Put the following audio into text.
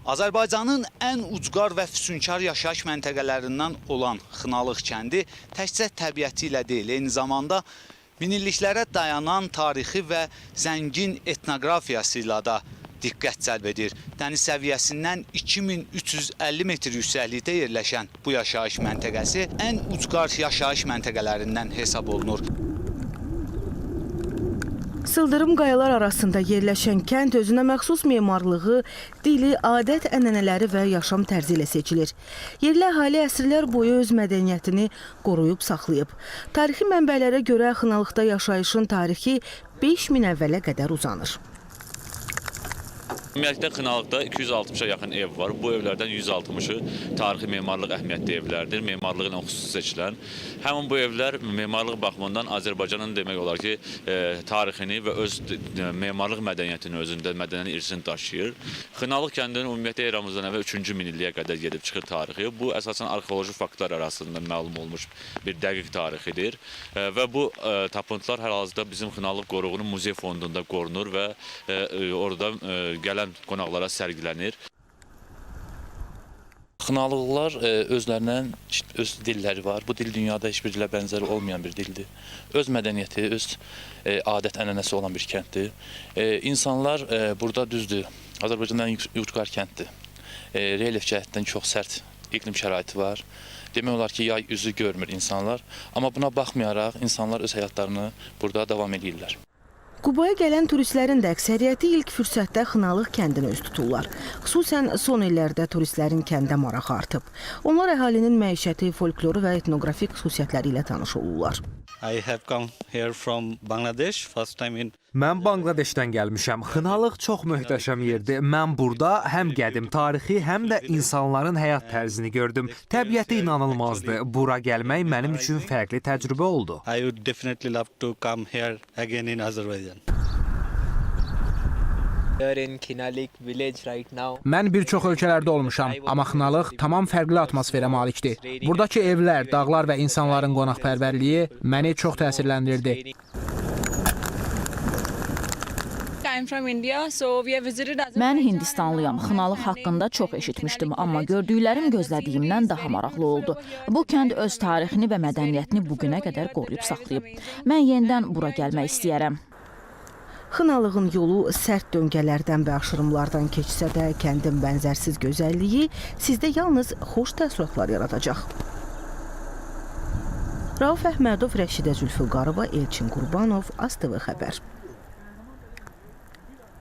Azərbaycanın ən ucqar və füsunkar yaşayış məntəqələrindən olan Xınalıq kəndi təkcə təbiəti ilə deyil, eyni zamanda minilliklərə dayanan tarixi və zəngin etnoqrafiyası ilə də diqqət cəlb edir. Dəniz səviyyəsindən 2350 metr yüksəklikdə yerləşən bu yaşayış məntəqəsi ən ucqar yaşayış məntəqələrindən hesab olunur. Sıldırım qayalar arasında yerləşən kənd özünə məxsus memarlığı, dili, adət-ənənələri və yaşam tərzi ilə seçilir. Yerli əhali əsrlər boyu öz mədəniyyətini qoruyub saxlayıb. Tarixi mənbələrə görə Xınalıqda yaşayışın tarixi 5000 əvvələ qədər uzanır. Ümumiyyətlə Xınalıqda 260-a yaxın ev var. Bu evlərdən 160-ı tarixi memarlıq əhəmiyyətli evlərdir. Memarlığı ilə xüsusi seçilən. Həmin bu evlər memarlıq baxımından Azərbaycanın demək olar ki, tarixini və öz memarlıq mədəniyyətini özündə, mədəni irsini daşıyır. Xınalıq kəndinin ümumiyyətlə eramızdan əvvəl 3-cü minilliyə qədər gedib çıxır tarixi. Bu əsasən arxeoloji faktlar arasında məlum olmuş bir dəqiq tarixidir. Və bu tapıntılar hal-hazırda bizim Xınalıq qoruğunun muzey fondunda qorunur və orada gələn qonaqlara sərgilənir. Xınalıqlar özlərindən öz dilləri var. Bu dil dünyada heç bir dilə bənzəri olmayan bir dildir. Öz mədəniyyəti, öz adət-ənənəsi olan bir kənddir. İnsanlar burada düzdür, Azərbaycanın ən ucqar kənddir. Relyef cəhətdən çox sərt iqlim şəraiti var. Demək olar ki, yay üzü görmür insanlar. Amma buna baxmayaraq insanlar öz həyatlarını burada davam edirlər. Qubaya gələn turistlərin də əksəriyyəti ilk fürsətdə Xınalıq kəndinə üz tuturlar. Xüsusən son illərdə turistlərin kəndə marağı artıb. Onlar əhalinin məişəti, folkloru və etnoqrafik xüsusiyyətləri ilə tanış olurlar. Mən Bangladeşdən gəlmişəm. Xınalıq çox möhtəşəm yerdir. Mən burada həm qədim tarixi, həm də insanların həyat tərzini gördüm. Təbiəti inanılmazdı. Bura gəlmək mənim üçün fərqli təcrübə oldu. Mən bir çox ölkələrdə olmuşam, amma Xınalıq tamam fərqli atmosferə malikdir. Buradakı evlər, dağlar və insanların qonaqpərvərliyi məni çox təsirləndirdi. Mən Hindistanlıyam. Xınalıq haqqında çox eşitmişdim, amma gördüklərim gözlədiyimdən daha maraqlı oldu. Bu kənd öz tarixini və mədəniyyətini bugünə qədər qoruyub saxlayıb. Mən yenidən bura gəlmək istəyərəm. Xınalığın yolu sərt döngələrdən və aşırımlardan keçsə də, kəndin bənzərsiz gözəlliyi sizdə yalnız xoş təəssüratlar yaradacaq. Rauf Əhmədov, Rəşidə Zülfüqarova, Elçin Qurbanov, ASTV Xəbər.